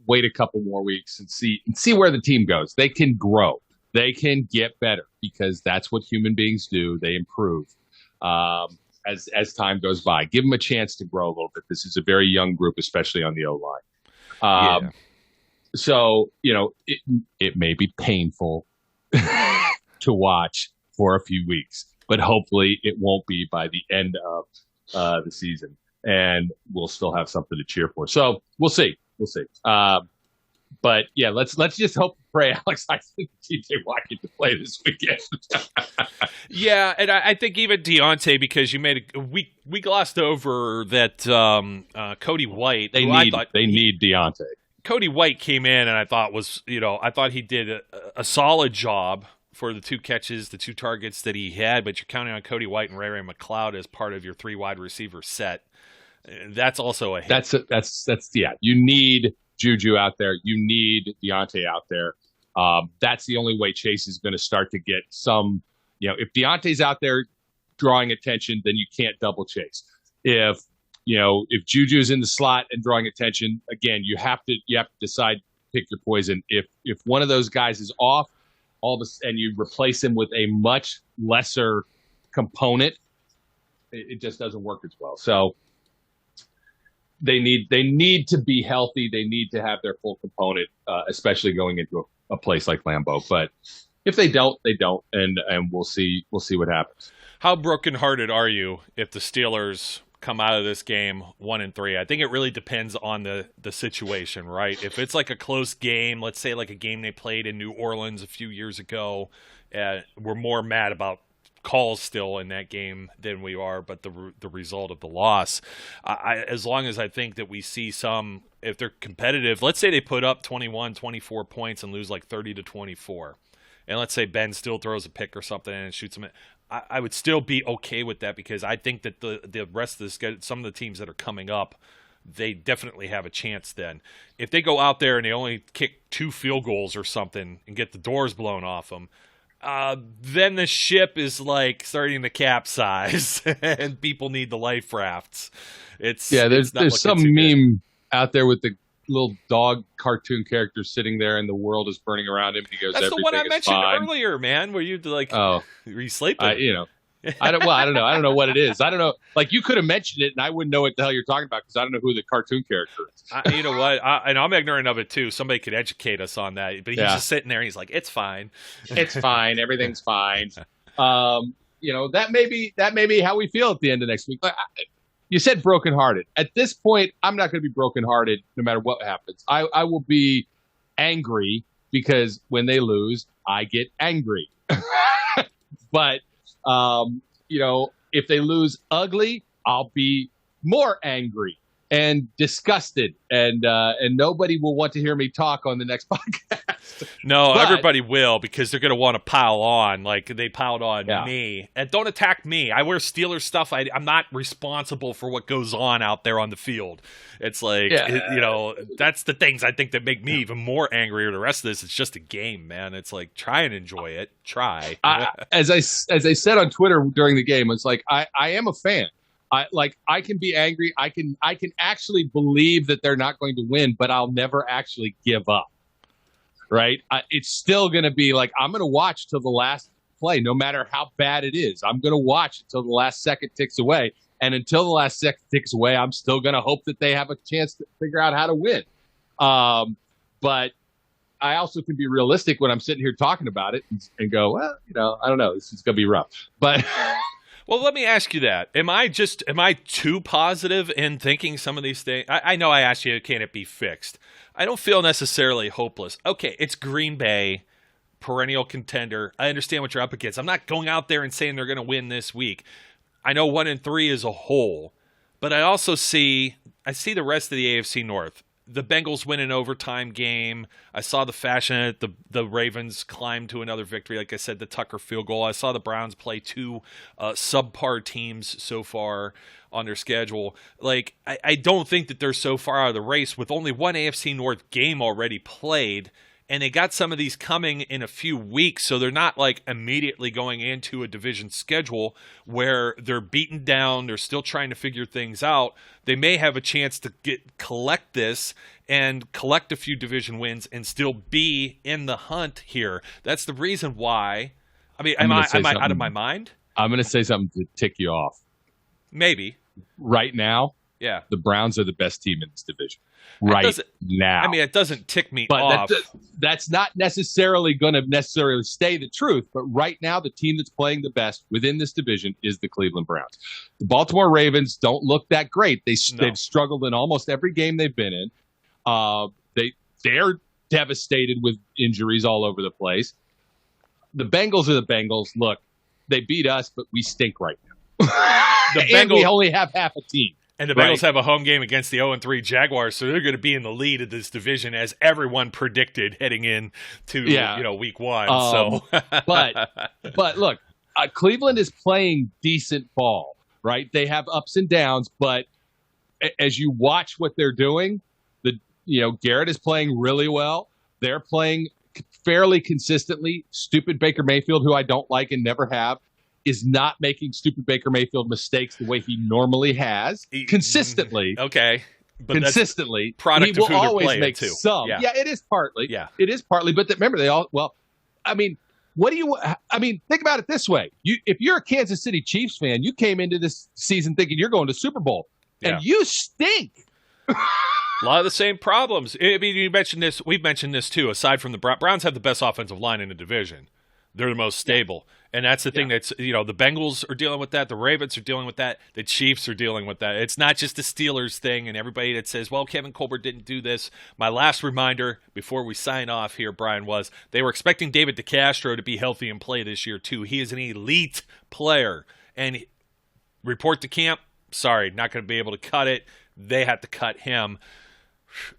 Wait a couple more weeks and see where the team goes. They can grow. They can get better, because that's what human beings do. They improve as time goes by. Give them a chance to grow a little bit. This is a very young group, especially on the O-line. So, it may be painful to watch for a few weeks, but hopefully it won't be by the end of the season, and we'll still have something to cheer for. So we'll see. But yeah, let's just hope and pray Alex Highsmith and TJ Watt get to play this weekend. Yeah, and I think even Deontay, because you made we glossed over that Cody White. They need Deontay. Cody White came in, and I thought he did a solid job for the 2 catches, the 2 targets that he had, but you're counting on Cody White and Ray McLeod as part of your 3 wide receiver set. That's also a hit. That's you need Juju out there. You need Deontay out there. That's the only way Chase is going to start to get some, if Deontay's out there drawing attention, then you can't double Chase. If Juju's in the slot and drawing attention, again, you have to decide, pick your poison. If one of those guys is off, and you replace him with a much lesser component, it just doesn't work as well. So they need to be healthy. They need to have their full component, especially going into a place like Lambeau. But if they don't, they don't, and we'll see what happens. How brokenhearted are you if the Steelers come out of this game 1-3? I think it really depends on the situation, right? If it's like a close game, let's say like a game they played in New Orleans a few years ago, we're more mad about calls still in that game than we are, but the result of the loss. As long as I think that we see some, if they're competitive, let's say they put up 21, 24 points and lose like 30-24. And let's say Ben still throws a pick or something and shoots him. I would still be okay with that because I think that the rest of this, some of the teams that are coming up, they definitely have a chance then. If they go out there and they only kick 2 field goals or something and get the doors blown off them, then the ship is like starting to capsize and people need the life rafts. There's some meme out there with the little dog cartoon character sitting there and the world is burning around him. He goes, that's the one I mentioned fine. earlier, man, where you like, were you sleeping? I don't know. I don't know what it is. I don't know. Like, you could have mentioned it and I wouldn't know what the hell you're talking about because I don't know who the cartoon character is. You know what? And I'm ignorant of it too. Somebody could educate us on that. But he's just sitting there and he's like, it's fine. It's fine. Everything's fine. That may be how we feel at the end of next week. You said brokenhearted. At this point, I'm not going to be brokenhearted no matter what happens. I will be angry because when they lose, I get angry. But, if they lose ugly, I'll be more angry and disgusted, and nobody will want to hear me talk on the next podcast. No, everybody will, because they're going to want to pile on like they piled on me. And don't attack me. I wear Steelers stuff. I'm not responsible for what goes on out there on the field. It's like, that's the things I think that make me even more angry. Or the rest of this, it's just a game, man. It's like, try and enjoy it. Try. As I said on Twitter during the game, it's like, I am a fan. I can be angry. I can actually believe that they're not going to win, but I'll never actually give up. Right? It's still going to be like, I'm going to watch till the last play, no matter how bad it is. I'm going to watch until the last second ticks away. And until the last second ticks away, I'm still going to hope that they have a chance to figure out how to win. But I also can be realistic when I'm sitting here talking about it and go, well, I don't know. This is going to be rough. But well, let me ask you that. Am I too positive in thinking some of these things? I know I asked you, can it be fixed? I don't feel necessarily hopeless. Okay, it's Green Bay, perennial contender. I understand what you're up against. I'm not going out there and saying they're going to win this week. I know 1-3 as a whole, but I also see the rest of the AFC North. The Bengals win an overtime game. I saw the fashion the Ravens climb to another victory. Like I said, the Tucker field goal. I saw the Browns play 2 subpar teams so far on their schedule. Like, I don't think that they're so far out of the race with only one AFC North game already played. And they got some of these coming in a few weeks, so they're not like immediately going into a division schedule where they're beaten down. They're still trying to figure things out. They may have a chance to collect this and collect a few division wins and still be in the hunt here. That's the reason why. I mean, am I out of my mind? I'm going to say something to tick you off. Maybe. Right now, the Browns are the best team in this division. Right now. I mean, it doesn't tick me off. But that's not necessarily going to stay the truth. But right now, the team that's playing the best within this division is the Cleveland Browns. The Baltimore Ravens don't look that great. They've struggled in almost every game they've been in. They're devastated with injuries all over the place. The Bengals are the Bengals. Look, they beat us, but we stink right now. And we only have half a team. And the Bengals have a home game against the 0-3 Jaguars, so they're going to be in the lead of this division as everyone predicted heading into week 1. But look, Cleveland is playing decent ball, right? They have ups and downs, but as you watch what they're doing, Garrett is playing really well. They're playing fairly consistently. Stupid Baker Mayfield, who I don't like and never have, is not making stupid Baker Mayfield mistakes the way he normally has consistently. Okay. but consistently. Product he of will who they're always playing make too. some. Yeah. It is partly. Yeah. It is partly. But remember, think about it this way. If you're a Kansas City Chiefs fan, you came into this season thinking you're going to Super Bowl, and you stink. A lot of the same problems. I mean, you mentioned this. We've mentioned this too. Aside from the Browns have the best offensive line in the division. They're the most stable. And that's the thing that's, the Bengals are dealing with that. The Ravens are dealing with that. The Chiefs are dealing with that. It's not just the Steelers thing and everybody that says, well, Kevin Colbert didn't do this. My last reminder before we sign off here, Brian, was they were expecting David DeCastro to be healthy and play this year too. He is an elite player. And report to camp, sorry, not going to be able to cut it. They had to cut him.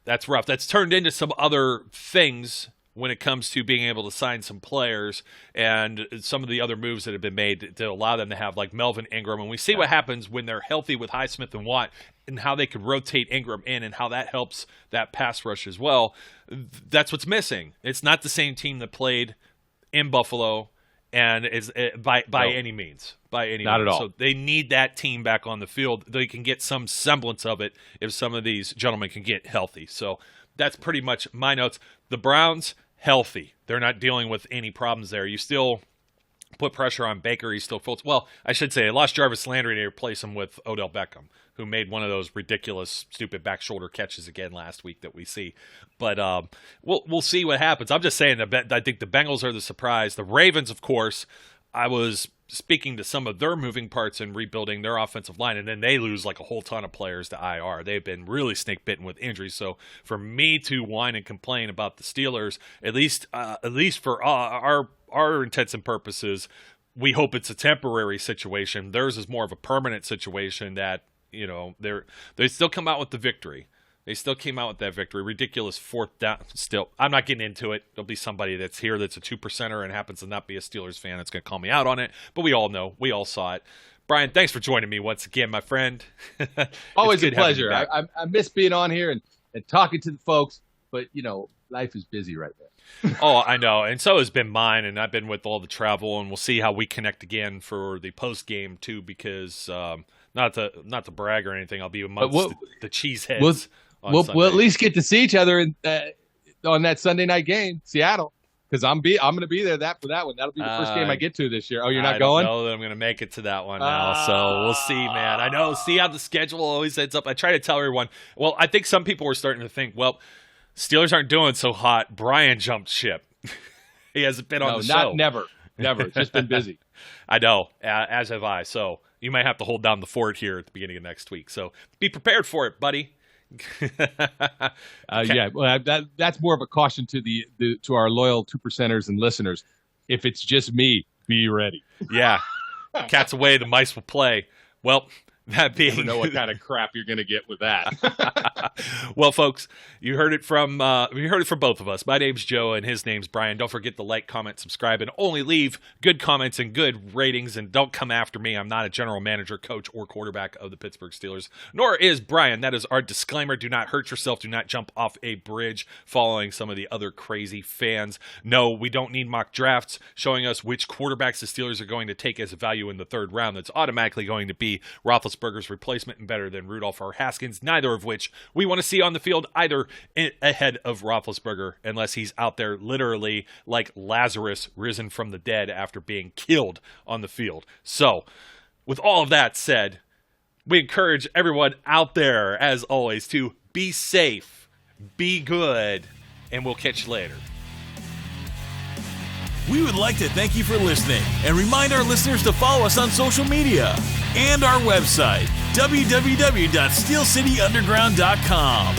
That's rough. That's turned into some other things when it comes to being able to sign some players and some of the other moves that have been made to allow them to have like Melvin Ingram. And we see what happens when they're healthy with Highsmith and Watt and how they could rotate Ingram in and how that helps that pass rush as well. That's what's missing. It's not the same team that played in Buffalo and is by any means. By any Not means. at all. So they need that team back on the field. They can get some semblance of it if some of these gentlemen can get healthy. So that's pretty much my notes. The Browns, healthy. They're not dealing with any problems there. You still put pressure on Baker. He's still full. Well, I should say, they lost Jarvis Landry to replace him with Odell Beckham, who made one of those ridiculous, stupid back shoulder catches again last week that we see. But we'll see what happens. I'm just saying that I think the Bengals are the surprise. The Ravens, of course, I was speaking to some of their moving parts in rebuilding their offensive line, and then they lose like a whole ton of players to IR. They've been really snake-bitten with injuries. So for me to whine and complain about the Steelers, at least for our intents and purposes, we hope it's a temporary situation. Theirs is more of a permanent situation that, they still come out with the victory. They still came out with that victory. Ridiculous fourth down. Still, I'm not getting into it. There'll be somebody that's here that's a 2%er and happens to not be a Steelers fan that's going to call me out on it. But we all know. We all saw it. Brian, thanks for joining me once again, my friend. Always a pleasure. I miss being on here and talking to the folks. But, life is busy right now. Oh, I know. And so has been mine. And I've been with all the travel. And we'll see how we connect again for the post game, too, because not to brag or anything. I'll be amongst the cheeseheads. We'll at least get to see each other on that Sunday night game, Seattle, because I'm going to be there for that one. That'll be the first game I get to this year. Oh, you're not going? I don't know that I'm going to make it to that one now, so we'll see, man. I know. See how the schedule always ends up. I try to tell everyone. Well, I think some people were starting to think, well, Steelers aren't doing so hot. Brian jumped ship. He hasn't been on the show. Never. It's just been busy. I know, as have I. So you might have to hold down the fort here at the beginning of next week. So be prepared for it, buddy. Okay. Yeah, well, that's more of a caution to our loyal 2%ers and listeners. If it's just me, be ready. Yeah, cat's away, the mice will play. Well, that being, you never know what kind of crap you're going to get with that. Well, folks, you heard it from both of us. My name's Joe, and his name's Brian. Don't forget to like, comment, subscribe, and only leave good comments and good ratings. And don't come after me. I'm not a general manager, coach, or quarterback of the Pittsburgh Steelers. Nor is Brian. That is our disclaimer. Do not hurt yourself. Do not jump off a bridge following some of the other crazy fans. No, we don't need mock drafts showing us which quarterbacks the Steelers are going to take as a value in the third round. That's automatically going to be Roethlisberger's replacement and better than Rudolph or Haskins, neither of which we want to see on the field either ahead of Roethlisberger, unless he's out there literally like Lazarus risen from the dead after being killed on the field. So, with all of that said, we encourage everyone out there, as always, to be safe, be good, and we'll catch you later. We would like to thank you for listening and remind our listeners to follow us on social media and our website, www.steelcityunderground.com.